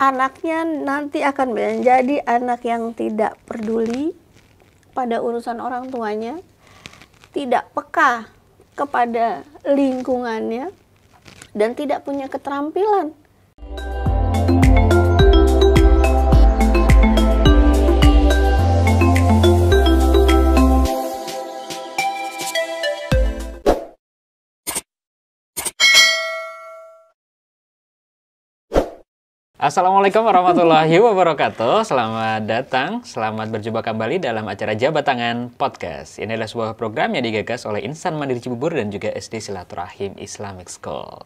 anaknya nanti akan menjadi anak yang tidak peduli pada urusan orang tuanya, tidak peka kepada lingkungannya, dan tidak punya keterampilan. Assalamualaikum warahmatullahi wabarakatuh. Selamat datang, selamat berjumpa kembali dalam acara Jabat Tangan Podcast. Ini adalah sebuah program yang digagas oleh Insan Mandiri Cibubur dan juga SD Silaturahim Islamic School.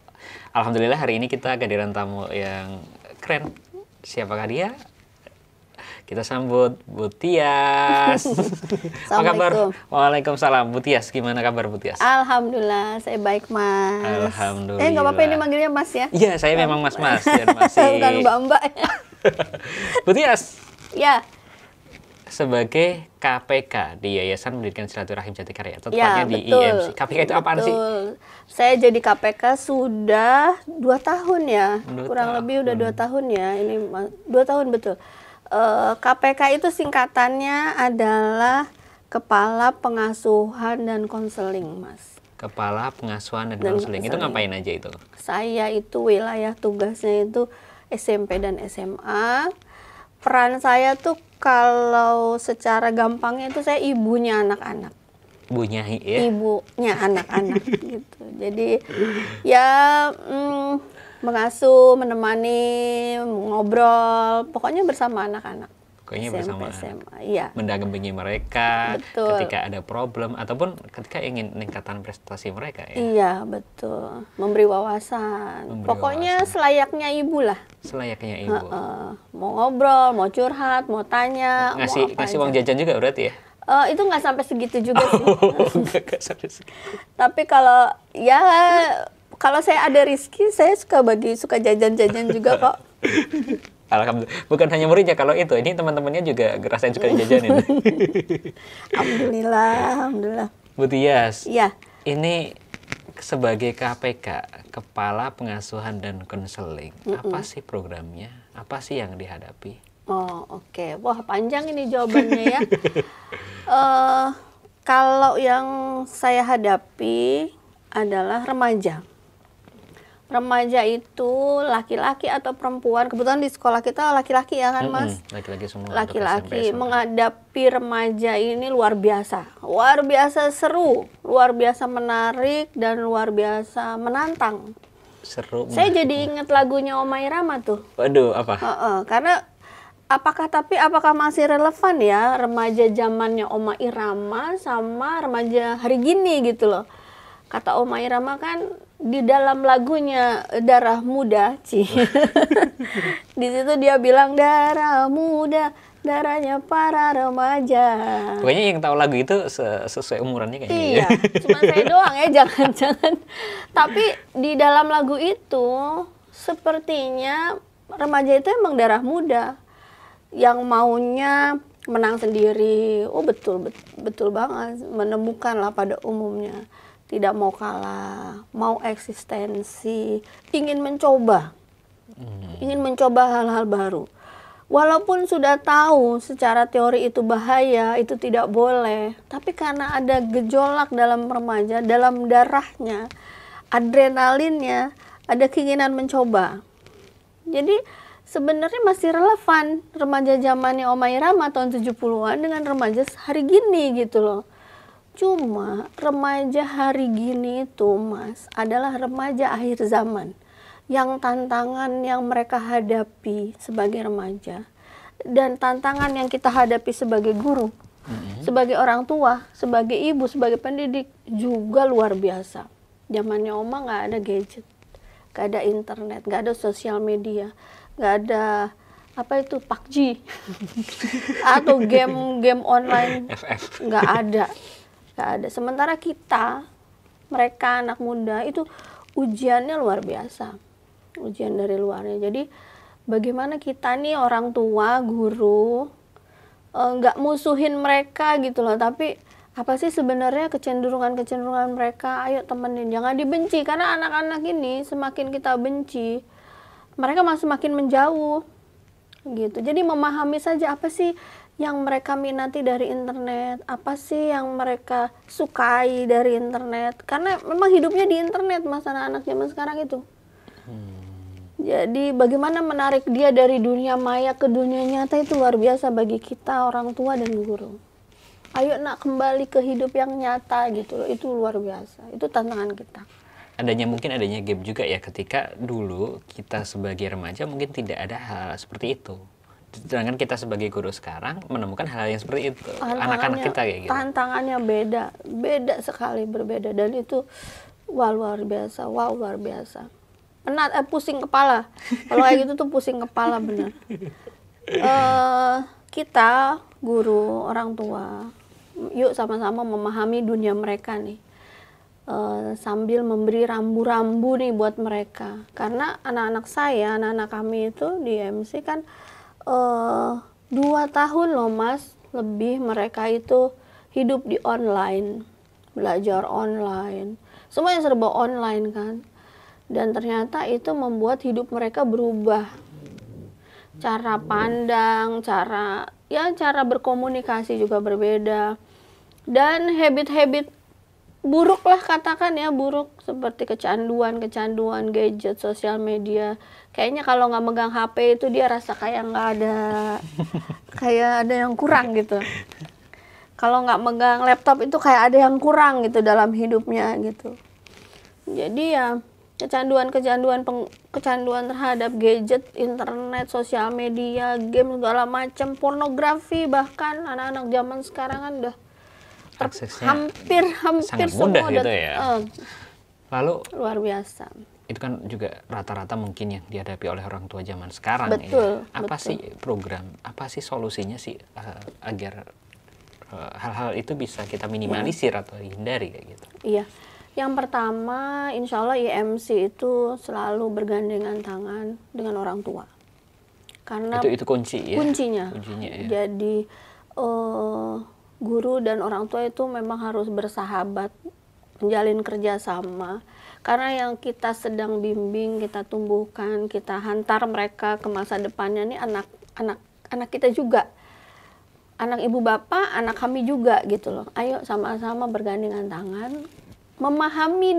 Alhamdulillah hari ini kita kehadiran tamu yang keren. Siapakah dia? Kita sambut Bu Tias. Apa kabar? Waalaikumsalam. Bu Tias, gimana kabar Bu Tias? Alhamdulillah, saya baik, Mas. Alhamdulillah. Nggak apa-apa ini manggilnya Mas ya? Iya, saya memang Mas-Mas. Bukan Mbak-Mbak. Bu Tias. Ya. Sebagai KPK di Yayasan Pendidikan Silaturahim Jatikarya, atau Ya, tepatnya di betul. IMC. KPK itu apaan sih? Saya jadi KPK sudah 2 tahun ya. 2 Kurang tahun. lebih udah 2 tahun ya. Ini 2 tahun betul. KPK itu singkatannya adalah Kepala Pengasuhan dan Konseling, Mas. Kepala Pengasuhan dan Dan Konseling. Itu konseling. ngapain aja itu? Saya itu wilayah tugasnya itu SMP dan SMA. Peran saya tuh kalau secara gampangnya itu saya ibunya anak-anak. Bunyai ya? Ibunya anak-anak gitu. Jadi ya mengasuh, menemani, ngobrol, pokoknya bersama anak-anak. Pokoknya SMP, bersama SMA. Iya. mendampingi mereka Betul. ketika ada problem ataupun ketika ingin meningkatkan prestasi mereka ya. Iya, betul. Memberi wawasan. Memberi Pokoknya wawasan. selayaknya ibu lah. Selayaknya ibu. Mau ngobrol, mau curhat, mau tanya, Ngasih mau apa uang aja. jajan juga berarti ya? Itu nggak sampai segitu juga sih. Enggak sampai segitu. Tapi kalau saya ada rezeki, saya suka jajan-jajan juga kok. Alhamdulillah. Bukan hanya muridnya kalau itu, ini teman-temannya juga ngerasain suka dijajanin. Alhamdulillah. Bu Tias, Iya. ini sebagai KPK, Kepala Pengasuhan dan Konseling, apa sih programnya? Apa sih yang dihadapi? Oh, oke. Wah, panjang ini jawabannya ya. Kalau yang saya hadapi adalah remaja. Remaja itu laki-laki atau perempuan. Kebetulan di sekolah kita laki-laki ya kan, Mas? Laki-laki semua. Laki-laki menghadapi remaja ini luar biasa seru, luar biasa menarik, dan luar biasa menantang. Seru. Saya jadi inget lagunya Oma Irama tuh. Waduh, apa? Karena apakah masih relevan ya remaja zamannya Oma Irama sama remaja hari gini gitu loh. Kata Oma Irama kan di dalam lagunya Darah Muda, Ci. Di situ dia bilang darah muda, darahnya para remaja. Pokoknya yang tahu lagu itu sesuai umurannya kayaknya. Iya, cuma saya doang ya, jangan. Tapi di dalam lagu itu sepertinya remaja itu emang darah muda yang maunya menang sendiri. Oh betul banget, menemukan lah pada umumnya. Tidak mau kalah, mau eksistensi, ingin mencoba hal-hal baru. Walaupun sudah tahu secara teori itu bahaya, itu tidak boleh, tapi karena ada gejolak dalam remaja, dalam darahnya, adrenalinnya, ada keinginan mencoba. Jadi sebenarnya masih relevan remaja zamannya Oma Irama tahun 70-an dengan remaja hari gini gitu loh. Cuma remaja hari gini itu, Mas, adalah remaja akhir zaman. Yang tantangan yang mereka hadapi sebagai remaja dan tantangan yang kita hadapi sebagai guru, sebagai orang tua, sebagai ibu, sebagai pendidik juga luar biasa. Zamannya Oma nggak ada gadget, nggak ada internet, nggak ada sosial media, nggak ada apa itu PUBG atau game online, nggak ada. Sementara mereka anak muda itu ujiannya luar biasa, ujian dari luarnya. Jadi bagaimana kita nih orang tua, guru, nggak musuhin mereka gitu loh, tapi apa sih sebenarnya kecenderungan mereka, ayo temenin, jangan dibenci, karena anak-anak ini semakin kita benci, mereka makin menjauh. gitu. Jadi memahami saja apa sih yang mereka minati dari internet, apa sih yang mereka sukai dari internet, karena memang hidupnya di internet mas anak-anak zaman sekarang itu. Jadi bagaimana menarik dia dari dunia maya ke dunia nyata itu luar biasa bagi kita orang tua dan guru. Ayo nak kembali ke hidup yang nyata gitu loh, itu luar biasa, itu tantangan kita. Mungkin adanya gap juga ya, ketika dulu kita sebagai remaja mungkin tidak ada hal seperti itu. Sedangkan kita sebagai guru sekarang menemukan hal yang seperti itu. Anak-anak kita kayak gitu. Tantangannya beda sekali, berbeda, dan itu luar biasa, luar biasa. Pusing kepala. Kalau kayak gitu tuh pusing kepala bener. Kita guru, orang tua, yuk sama-sama memahami dunia mereka nih. Sambil memberi rambu-rambu nih buat mereka, karena anak-anak saya, anak-anak kami itu di MC kan 2 tahun loh mas, lebih mereka itu hidup di online, belajar online, semuanya serba online kan, dan ternyata itu membuat hidup mereka berubah, cara pandang, cara berkomunikasi juga berbeda, dan habit-habit buruk lah, katakan ya buruk, seperti kecanduan gadget, sosial media. Kayaknya kalau nggak megang HP itu dia rasa kayak nggak ada, kayak ada yang kurang gitu. Kalau nggak megang laptop itu kayak ada yang kurang gitu dalam hidupnya gitu. Jadi ya kecanduan terhadap gadget, internet, sosial media, game segala macam, pornografi, bahkan anak-anak zaman sekarang kan udah aksesnya hampir mudah semua gitu ya. Lalu luar biasa. Itu kan juga rata-rata mungkin yang dihadapi oleh orang tua zaman sekarang. Betul, ya. Apa betul. sih program, apa sih solusinya sih agar hal-hal itu bisa kita minimalisir atau hindari kayak gitu? Iya. Yang pertama, insya Allah IMC itu selalu bergandengan tangan dengan orang tua. Karena itu kunci ya. Kuncinya ya. Jadi guru dan orang tua itu memang harus bersahabat, menjalin kerjasama, karena yang kita sedang bimbing, kita tumbuhkan, kita hantar mereka ke masa depannya ini anak kita juga, anak ibu bapak, anak kami juga gitu loh. Ayo sama-sama bergandengan tangan, memahami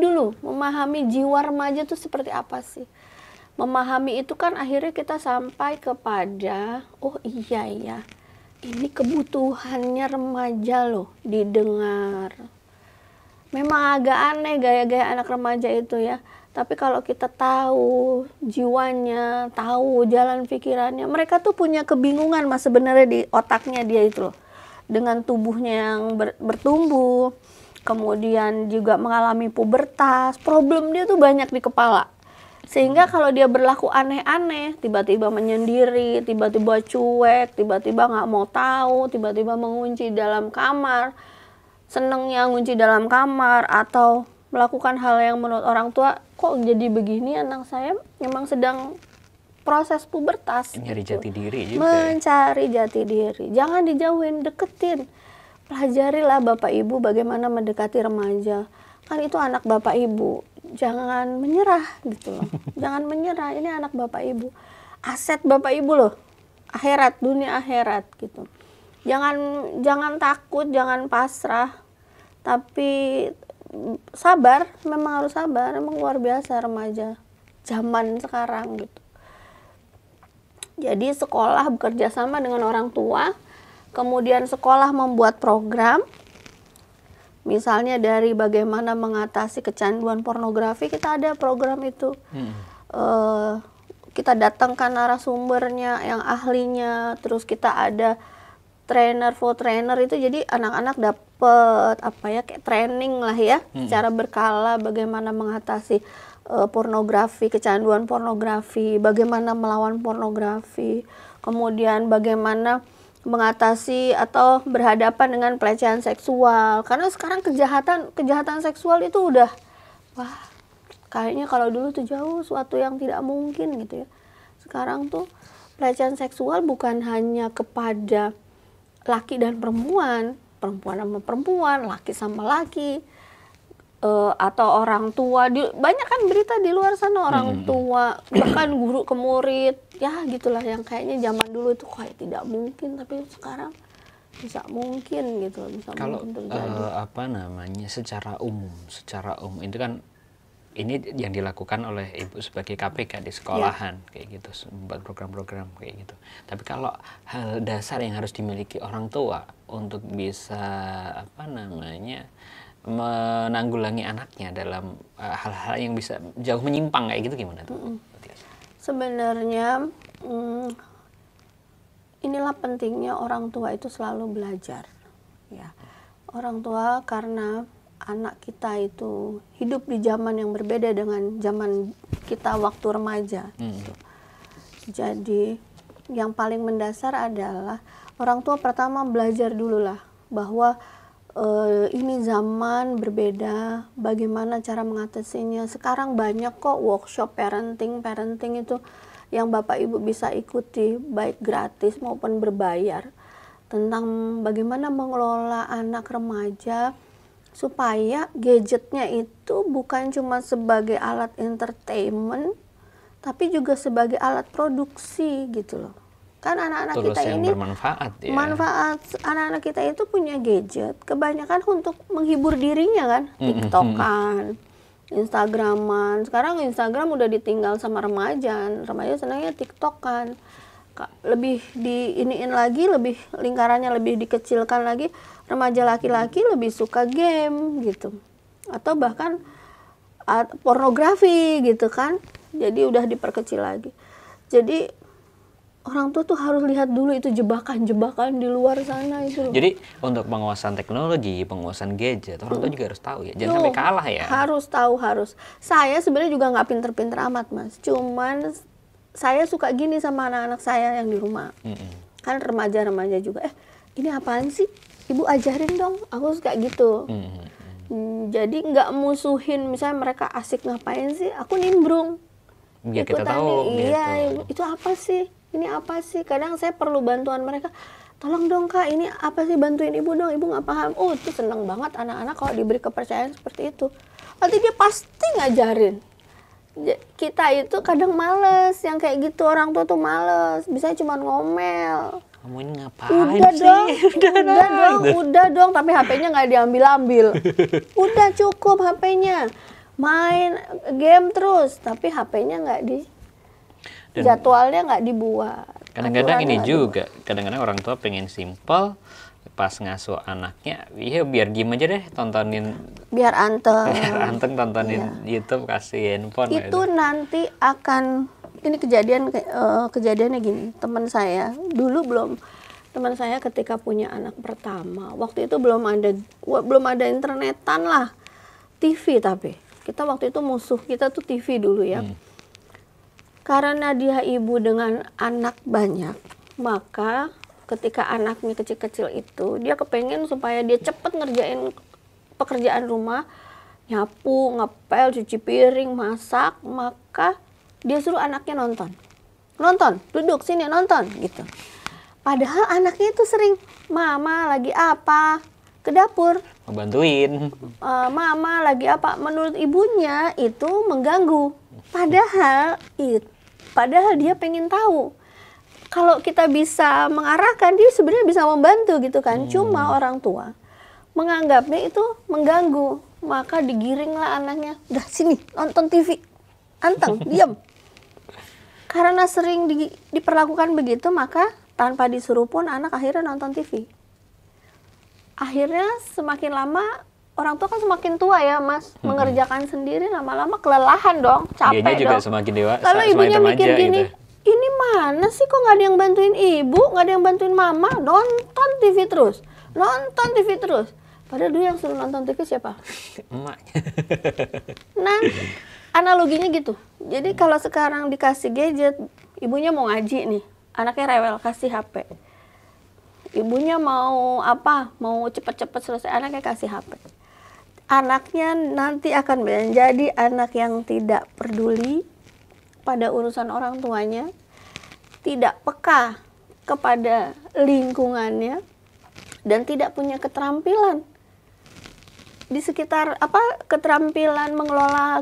jiwa remaja itu seperti apa sih. Memahami itu kan akhirnya kita sampai kepada, oh iya ya, ini kebutuhannya remaja loh didengar. Memang agak aneh gaya-gaya anak remaja itu ya. Tapi kalau kita tahu jiwanya, tahu jalan pikirannya, mereka tuh punya kebingungan mas sebenarnya di otaknya dia itu loh. Dengan tubuhnya yang bertumbuh, kemudian juga mengalami pubertas, problem dia tuh banyak di kepala. Sehingga kalau dia berlaku aneh-aneh, tiba-tiba menyendiri, tiba-tiba cuek, tiba-tiba nggak mau tahu, tiba-tiba mengunci dalam kamar, senengnya ngunci dalam kamar, atau melakukan hal yang menurut orang tua, kok jadi begini anak saya, memang sedang proses pubertas. Mencari gitu. jati diri juga. Mencari jati diri. Jangan dijauhin, deketin. Pelajarilah Bapak Ibu bagaimana mendekati remaja. Kan itu anak Bapak Ibu. Jangan menyerah gitu loh. Jangan menyerah, ini anak Bapak Ibu. Aset Bapak Ibu loh. Akhirat, dunia akhirat gitu. Jangan takut, jangan pasrah. Tapi sabar, memang harus sabar. Memang luar biasa remaja zaman sekarang gitu. Jadi sekolah bekerja sama dengan orang tua. Kemudian sekolah membuat program. Misalnya dari bagaimana mengatasi kecanduan pornografi, kita ada program itu. Kita datangkan narasumbernya, yang ahlinya, terus kita ada trainer itu, jadi anak-anak dapat kayak training lah ya, secara berkala bagaimana mengatasi pornografi, kecanduan pornografi, bagaimana melawan pornografi, kemudian bagaimana mengatasi atau berhadapan dengan pelecehan seksual, karena sekarang kejahatan seksual itu udah kayaknya kalau dulu tuh jauh suatu yang tidak mungkin gitu ya. Sekarang tuh pelecehan seksual bukan hanya kepada laki dan perempuan sama perempuan, laki sama laki, atau orang tua, banyak kan berita di luar sana orang tua, bahkan guru ke murid, ya gitulah yang kayaknya zaman dulu itu kayak tidak mungkin, tapi sekarang bisa mungkin gitu, bisa Kalau mungkin terjadi. secara umum itu kan ini yang dilakukan oleh ibu sebagai KPK di sekolahan kayak gitu, membuat program-program kayak gitu. Tapi kalau hal dasar yang harus dimiliki orang tua untuk bisa menanggulangi anaknya dalam hal-hal yang bisa jauh menyimpang kayak gitu gimana tuh? Sebenarnya inilah pentingnya orang tua itu selalu belajar, ya. Orang tua karena anak kita itu hidup di zaman yang berbeda dengan zaman kita waktu remaja. Gitu. Jadi yang paling mendasar adalah orang tua pertama belajar dulu lah bahwa ini zaman berbeda, bagaimana cara mengatasinya. Sekarang banyak kok workshop parenting itu yang Bapak Ibu bisa ikuti, baik gratis maupun berbayar, tentang bagaimana mengelola anak remaja supaya gadgetnya itu bukan cuma sebagai alat entertainment, tapi juga sebagai alat produksi gitu loh. Kan anak-anak kita ini bermanfaat ya. Manfaat anak-anak kita itu punya gadget kebanyakan untuk menghibur dirinya kan, TikTokan, Instagraman. Sekarang Instagram udah ditinggal sama remaja senangnya TikTokan. Lebih diiniin lagi, lebih lingkarannya lebih dikecilkan lagi. Remaja laki-laki lebih suka game gitu, atau bahkan pornografi gitu kan. Jadi udah diperkecil lagi. Jadi orang tua tuh harus lihat dulu itu jebakan-jebakan di luar sana itu. Jadi untuk penguasaan teknologi, penguasaan gadget, orang tua juga harus tahu ya. Jangan sampai kalah ya. Harus tahu, harus. Saya sebenarnya juga nggak pinter-pinter amat, Mas. Cuman saya suka gini sama anak-anak saya yang di rumah. Kan remaja-remaja juga. Ini apaan sih? Ibu ajarin dong. Aku suka gitu. Jadi nggak musuhin. Misalnya mereka asik ngapain sih? Aku nimbrung. Biar kita tahu. Iya, gitu. Itu apa sih? Ini apa sih? Kadang saya perlu bantuan mereka. Tolong dong Kak, ini apa sih, bantuin ibu dong, ibu nggak paham. Oh, itu seneng banget anak-anak kalau diberi kepercayaan seperti itu. Nanti dia pasti ngajarin. Kita itu kadang males, yang kayak gitu orang tua tuh males. Bisa cuma ngomel. Kamu ini ngapain sih? Udah dong, tapi HP-nya nggak diambil-ambil. Udah cukup HP-nya. Main game terus, tapi HP-nya nggak jadwalnya nggak dibuat. Kadang-kadang ini juga, kadang-kadang orang tua pengen simpel, pas ngasuh anaknya, ya biar diem aja deh, tontonin. Biar anteng tontonin YouTube, kasih handphone. Itu nanti akan, ini kejadiannya gini, teman saya teman saya ketika punya anak pertama, waktu itu belum ada internetan lah, TV, tapi kita waktu itu musuh kita tuh TV dulu ya. Karena dia ibu dengan anak banyak, maka ketika anaknya kecil-kecil itu, dia kepengen supaya dia cepat ngerjain pekerjaan rumah, nyapu, ngepel, cuci piring, masak, maka dia suruh anaknya nonton, duduk sini nonton gitu. Padahal anaknya itu sering, mama lagi apa, ke dapur, ngebantuin. Mama lagi apa, menurut ibunya itu mengganggu. Padahal dia pengen tahu. Kalau kita bisa mengarahkan, dia sebenarnya bisa membantu gitu kan. Cuma orang tua menganggapnya itu mengganggu, maka digiringlah anaknya, udah sini nonton TV, anteng, diam. Karena sering diperlakukan begitu, maka tanpa disuruh pun anak akhirnya nonton TV. Akhirnya semakin lama orang tua kan semakin tua ya Mas, mengerjakan sendiri, lama-lama kelelahan dong, capek Dianya juga dong. semakin dewasa. Lalu ibunya mikir gini, ini mana sih kok nggak ada yang bantuin ibu, nggak ada yang bantuin mama, nonton TV terus. Padahal dulu yang suruh nonton TV siapa? Emaknya. Nah, analoginya gitu. Jadi kalau sekarang dikasih gadget, ibunya mau ngaji nih, anaknya rewel, kasih HP. Ibunya mau apa? Mau cepet-cepet selesai, anaknya kasih HP. Anaknya nanti akan menjadi anak yang tidak peduli pada urusan orang tuanya, tidak peka kepada lingkungannya, dan tidak punya keterampilan di sekitar keterampilan mengelola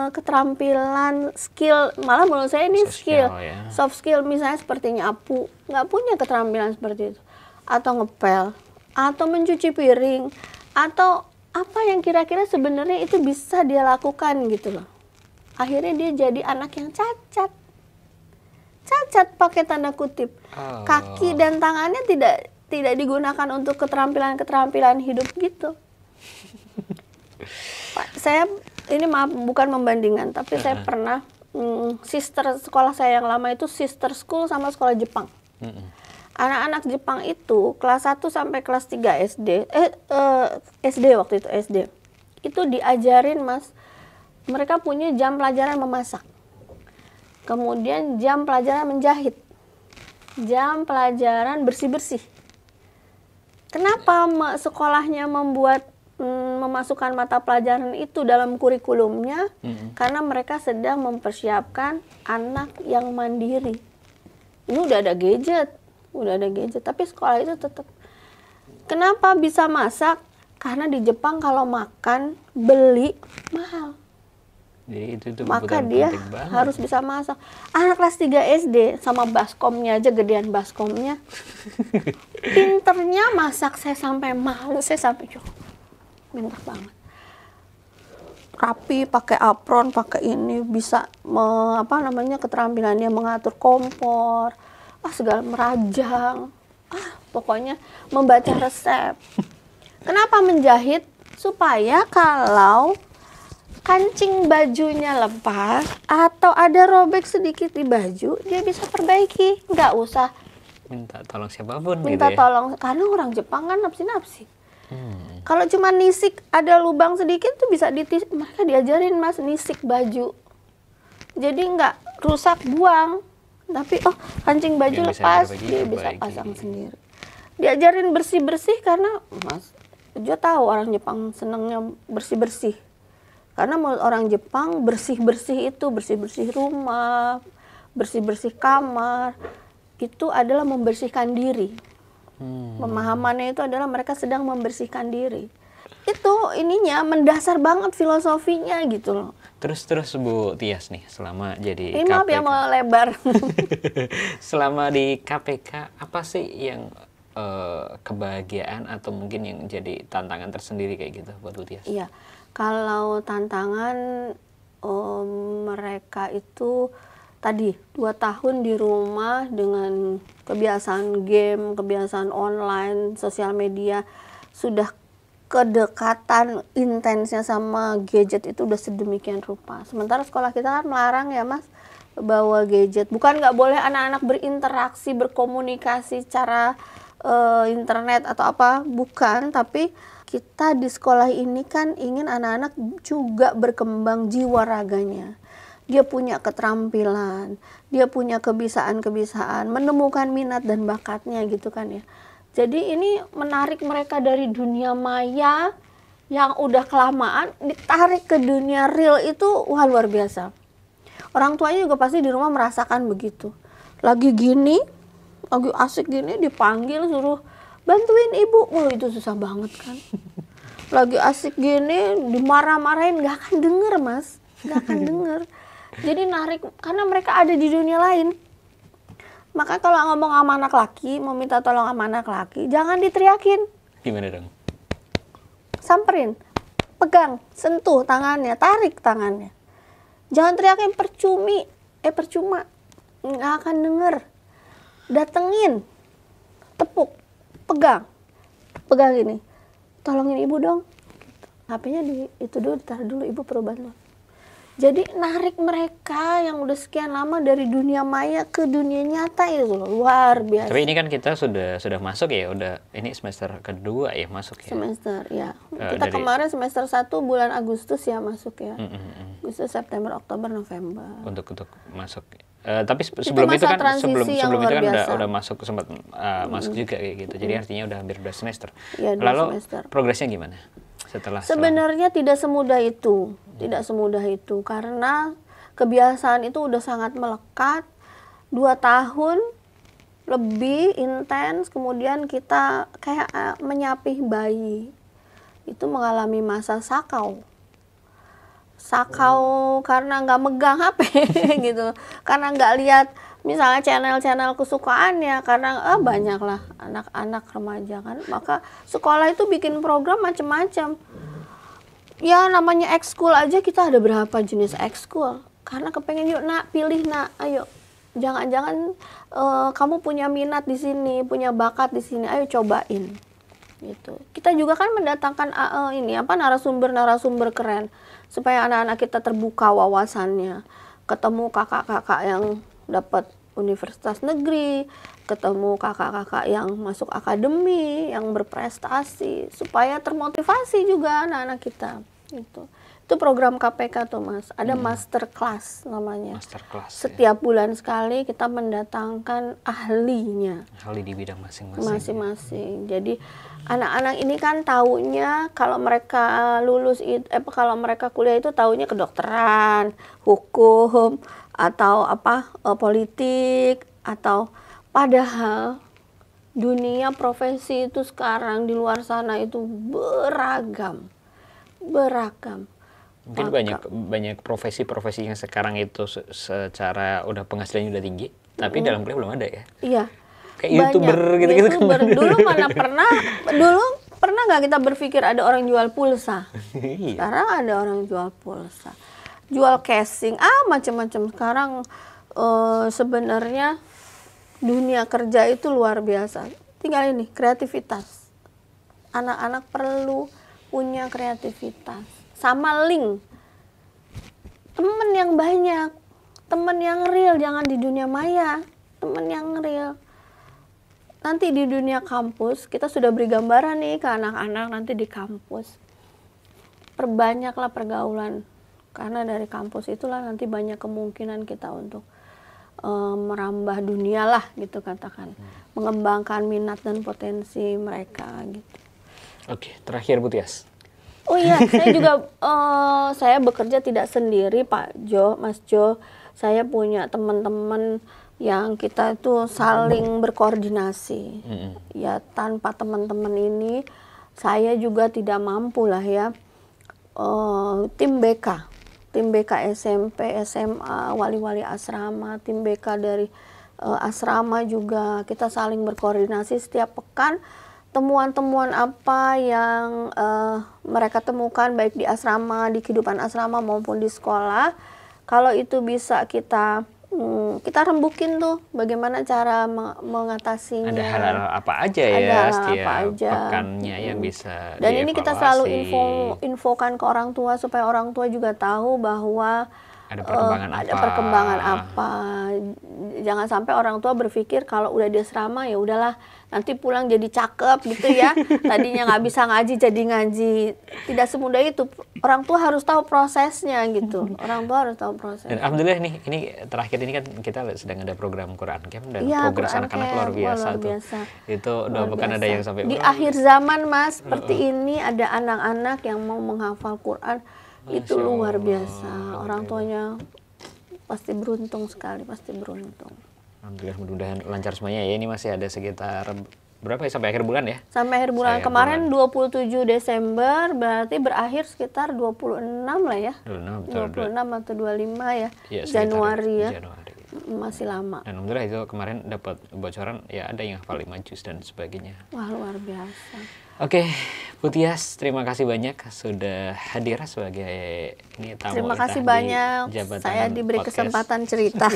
keterampilan skill, malah menurut saya ini skill ya. soft skill, misalnya seperti nyapu, nggak punya keterampilan seperti itu, atau ngepel, atau mencuci piring, atau apa yang kira-kira sebenarnya itu bisa dia lakukan gitu loh. Akhirnya dia jadi anak yang cacat pakai tanda kutip. Kaki dan tangannya tidak digunakan untuk keterampilan hidup gitu. Pak, saya ini maaf bukan membandingkan, tapi saya pernah sister sekolah saya yang lama itu sister school sama sekolah Jepang. Anak-anak Jepang itu kelas 1 sampai kelas 3 SD, SD waktu itu SD. Itu diajarin, Mas. Mereka punya jam pelajaran memasak. Kemudian jam pelajaran menjahit. Jam pelajaran bersih-bersih. Kenapa sekolahnya memasukkan mata pelajaran itu dalam kurikulumnya? Karena mereka sedang mempersiapkan anak yang mandiri. Ini udah ada gadget, tapi sekolah itu tetap. Kenapa bisa masak? Karena di Jepang kalau makan beli mahal. Jadi itu maka dia harus bisa masak. Anak kelas 3 SD sama baskomnya aja, gedean baskomnya. Pinternya masak, saya sampai malu, saya sampai pinter banget. Rapi, pakai apron, pakai ini, bisa keterampilannya mengatur kompor, segala merajang. Pokoknya membaca resep. Kenapa menjahit? Supaya kalau kancing bajunya lepas atau ada robek sedikit di baju, dia bisa perbaiki, nggak usah minta tolong siapapun minta gitu ya? Tolong, karena orang Jepang kan napsi-napsi. Kalau cuma nisik ada lubang sedikit tuh bisa mereka diajarin, Mas, nisik baju, jadi nggak rusak buang, tapi kancing baju lepas dia bisa pasang sendiri. Diajarin bersih-bersih karena Mas Jo tahu orang Jepang senangnya bersih-bersih. Karena menurut orang Jepang bersih-bersih itu, bersih-bersih rumah, bersih-bersih kamar, itu adalah membersihkan diri. Pemahamannya itu adalah mereka sedang membersihkan diri. Itu ininya mendasar banget filosofinya gitu loh. Terus Bu Tias nih, selama jadi KPK. Maaf ya mau lebar. Selama di KPK, apa sih yang kebahagiaan atau mungkin yang jadi tantangan tersendiri kayak gitu buat Bu Tias? Iya. Kalau tantangan mereka itu tadi 2 tahun di rumah dengan kebiasaan game, kebiasaan online, sosial media, sudah kedekatan intensnya sama gadget itu udah sedemikian rupa. Sementara sekolah kita kan melarang ya, Mas, bawa gadget. Bukan nggak boleh anak-anak berinteraksi, berkomunikasi secara internet atau apa, bukan, tapi kita di sekolah ini kan ingin anak-anak juga berkembang jiwa raganya. Dia punya keterampilan, dia punya kebiasaan-kebiasaan, menemukan minat dan bakatnya gitu kan ya. Jadi ini menarik mereka dari dunia maya yang udah kelamaan, ditarik ke dunia real itu luar biasa. Orang tuanya juga pasti di rumah merasakan begitu. Lagi gini, lagi asik gini dipanggil suruh bantuin ibu, itu susah banget kan. Lagi asik gini dimarah-marahin nggak akan denger, Mas, nggak akan denger. Jadi narik karena mereka ada di dunia lain. Maka kalau ngomong sama anak laki, mau minta tolong sama anak laki, jangan diteriakin. Gimana dong? Samperin, pegang, sentuh tangannya, tarik tangannya. Jangan teriakin percuma, nggak akan denger. Datengin, tepuk, pegang gini, tolongin ibu dong. HP-nya itu dulu, ditaruh dulu, ibu perlu bantuan. Jadi narik mereka yang udah sekian lama dari dunia maya ke dunia nyata itu loh, luar biasa. Tapi ini kan kita sudah masuk ya, udah ini semester kedua ya masuk ya. Semester ya. Kita kemarin semester 1 bulan Agustus ya masuk ya. Agustus, September, Oktober, November. Untuk masuk. Tapi sebelum itu kan sebelum itu kan udah masuk sempat masuk juga kayak gitu. Jadi artinya udah hampir 2 semester. Ya, 2 Lalu semester. Progresnya gimana? Sebenarnya tidak semudah itu. Tidak semudah itu karena kebiasaan itu udah sangat melekat. 2 tahun lebih intens, kemudian kita kayak menyapih bayi. itu mengalami masa sakau karena nggak megang HP gitu, karena nggak lihat misalnya channel-channel kesukaannya, karena banyaklah anak-anak remaja kan, maka sekolah itu bikin program macam-macam. Ya namanya ekskul aja, kita ada berapa jenis ekskul, karena kepengen, yuk nak pilih nak, ayo jangan-jangan kamu punya minat di sini, punya bakat di sini, ayo cobain gitu. Kita juga kan mendatangkan narasumber keren supaya anak-anak kita terbuka wawasannya, ketemu kakak-kakak yang dapat universitas negeri, ketemu kakak-kakak yang masuk akademi, yang berprestasi, supaya termotivasi juga anak-anak kita gitu. Itu program KPK tuh Mas, ada master class namanya. Master class. Setiap bulan sekali kita mendatangkan ahlinya. Ahli di bidang masing-masing. Masing-masing. Jadi anak-anak ini kan taunya kalau mereka kalau mereka kuliah itu taunya kedokteran, hukum, atau politik, atau padahal dunia profesi itu sekarang di luar sana itu beragam. Mungkin banyak profesi-profesi yang sekarang itu secara udah penghasilannya udah tinggi, tapi dalam kuliah belum ada ya. Iya. Kayak YouTuber gitu-gitu. Dulu pernah nggak kita berpikir ada orang jual pulsa? Sekarang ada orang jual pulsa, jual casing, macam-macam. Sekarang sebenarnya dunia kerja itu luar biasa. Tinggal ini kreativitas. Anak-anak perlu punya kreativitas. Sama link, temen yang banyak, temen yang real, jangan di dunia maya, temen yang real. Nanti di dunia kampus, kita sudah beri gambaran nih ke anak-anak nanti di kampus. Perbanyaklah pergaulan, karena dari kampus itulah nanti banyak kemungkinan kita untuk merambah dunia lah gitu katakan. Mengembangkan minat dan potensi mereka gitu. Oke, terakhir Bu Tias. Oh iya, saya juga saya bekerja tidak sendiri Pak Jo, Mas Jo. Saya punya teman-teman yang kita itu saling berkoordinasi. Ya tanpa teman-teman ini saya juga tidak mampu lah ya. Tim BK SMP, SMA, wali-wali asrama, tim BK dari asrama juga kita saling berkoordinasi setiap pekan. Temuan-temuan apa yang mereka temukan baik di asrama, di kehidupan asrama maupun di sekolah, kalau itu bisa kita rembukin tuh bagaimana cara mengatasinya. Ada hal-hal apa aja ya setiap pekannya yang bisa dan ini kita selalu infokan ke orang tua supaya orang tua juga tahu bahwa ada perkembangan apa. Jangan sampai orang tua berpikir kalau udah di asrama ya udahlah nanti pulang jadi cakep gitu ya. Tadinya nggak bisa ngaji jadi ngaji. Tidak semudah itu. Orang tua harus tahu prosesnya gitu. Orang tua harus tahu prosesnya. Dan alhamdulillah nih, ini terakhir ini kan kita sedang ada program Quran Camp dan progres anak-anak luar biasa tuh. Itu bukan ada yang sampai di akhir zaman Mas seperti ini ada anak-anak yang mau menghafal Quran. Itu luar biasa. Orang tuanya pasti beruntung sekali, pasti beruntung. Alhamdulillah, mudah-mudahan lancar semuanya ya. Ini masih ada sekitar berapa ya sampai akhir bulan ya? Sampai akhir bulan. Kemarin 27 Desember berarti berakhir sekitar 26 lah ya. 26 atau 25 ya. Januari ya. Masih lama. Dan alhamdulillah itu kemarin dapat bocoran ya ada yang hafal 5 juz dan sebagainya. Wah, luar biasa. Oke, Bu Tias, terima kasih banyak sudah hadir sebagai tamu. Terima kasih banyak. Saya diberi kesempatan cerita.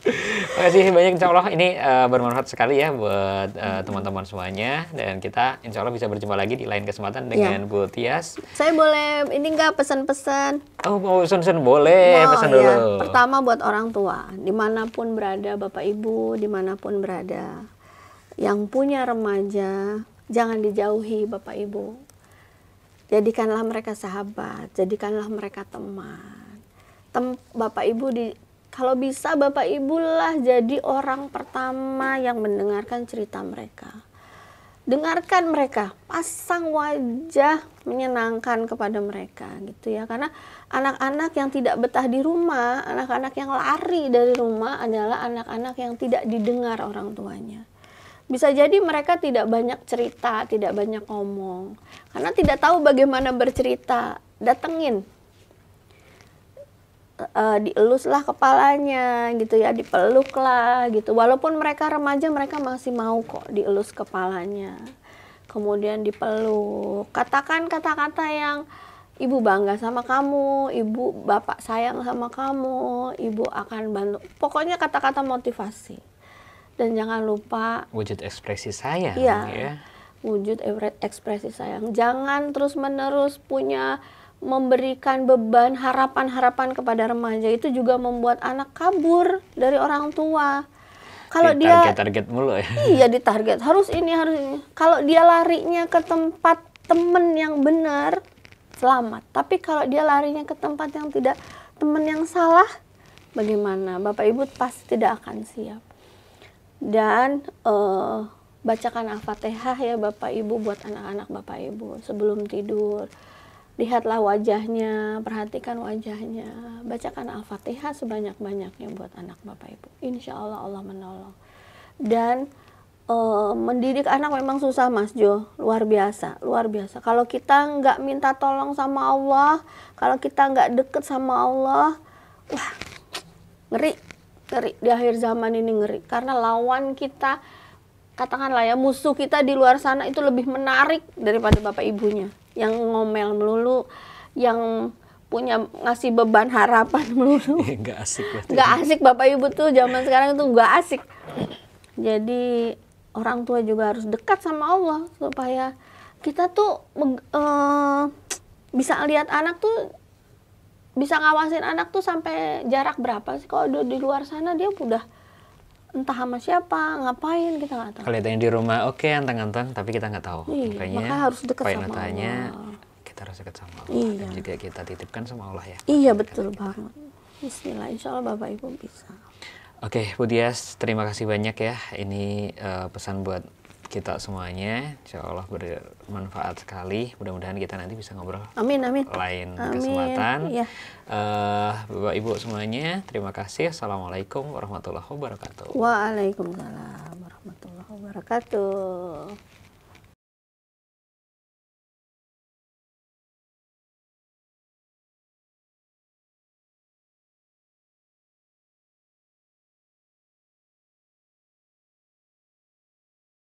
Terima kasih banyak, insya Allah ini bermanfaat sekali ya buat teman-teman semuanya. Dan kita insya Allah bisa berjumpa lagi di lain kesempatan dengan Bu Tias. Saya boleh ini nggak pesan-pesan? Oh, mau pesan boleh, pesan dulu. Ya. Pertama buat orang tua, dimanapun berada Bapak Ibu, dimanapun berada, yang punya remaja, jangan dijauhi Bapak Ibu. Jadikanlah mereka sahabat, jadikanlah mereka teman. Bapak Ibu kalau bisa Bapak Ibu lah jadi orang pertama yang mendengarkan cerita mereka. Dengarkan mereka, pasang wajah menyenangkan kepada mereka gitu ya. Karena anak-anak yang tidak betah di rumah, anak-anak yang lari dari rumah adalah anak-anak yang tidak didengar orang tuanya. Bisa jadi mereka tidak banyak cerita, tidak banyak ngomong, karena tidak tahu bagaimana bercerita. Datengin, dieluslah kepalanya gitu ya, dipeluklah gitu. Walaupun mereka remaja, mereka masih mau kok dielus kepalanya, kemudian dipeluk. Katakan kata-kata yang ibu bangga sama kamu, ibu bapak sayang sama kamu, ibu akan bantu. Pokoknya kata-kata motivasi. Dan jangan lupa wujud ekspresi sayang iya, ya. wujud ekspresi sayang. Jangan terus-menerus memberikan beban harapan-harapan kepada remaja. Itu juga membuat anak kabur dari orang tua. Kalau dia target mulu ya. Iya, ditarget. Harus ini, harus ini. Kalau dia larinya ke tempat temen yang benar, selamat. Tapi kalau dia larinya ke tempat yang tidak, temen yang salah, bagaimana? Bapak Ibu pasti tidak akan siap. Dan bacakan Al-Fatihah ya Bapak Ibu buat anak-anak Bapak Ibu sebelum tidur. Lihatlah wajahnya, perhatikan wajahnya. Bacakan Al-Fatihah sebanyak-banyaknya buat anak Bapak Ibu. Insya Allah Allah menolong. Dan mendidik anak memang susah Mas Jo, luar biasa, luar biasa. Kalau kita nggak minta tolong sama Allah, kalau kita nggak deket sama Allah, wah ngeri. Ngeri, di akhir zaman ini ngeri, karena lawan kita, katakanlah ya, musuh kita di luar sana itu lebih menarik daripada bapak ibunya yang ngomel melulu, yang punya ngasih beban harapan melulu. Nggak asik berarti. Nggak asik bapak ibu tuh zaman sekarang itu nggak asik. Jadi orang tua juga harus dekat sama Allah supaya kita tuh bisa lihat anak tuh, bisa ngawasin anak tuh sampai jarak berapa sih. Kalau udah di luar sana dia udah entah sama siapa, ngapain, kita nggak tahu. Kelihatannya di rumah oke, anteng-anteng, tapi kita nggak tahu. Iya, makanya harus dekat sama Allah. Kita harus dekat sama Allah. Iya. Dan juga kita titipkan sama Allah ya. Iya betul banget. Bismillah, insya Allah Bapak Ibu bisa. Oke, Bu Dias, terima kasih banyak ya. Ini pesan buat kita semuanya, insya Allah bermanfaat sekali. Mudah-mudahan kita nanti bisa ngobrol Amin, amin. lain Amin. kesempatan. Iya. Bapak Ibu semuanya, terima kasih. Assalamualaikum warahmatullahi wabarakatuh. Waalaikumsalam warahmatullahi wabarakatuh.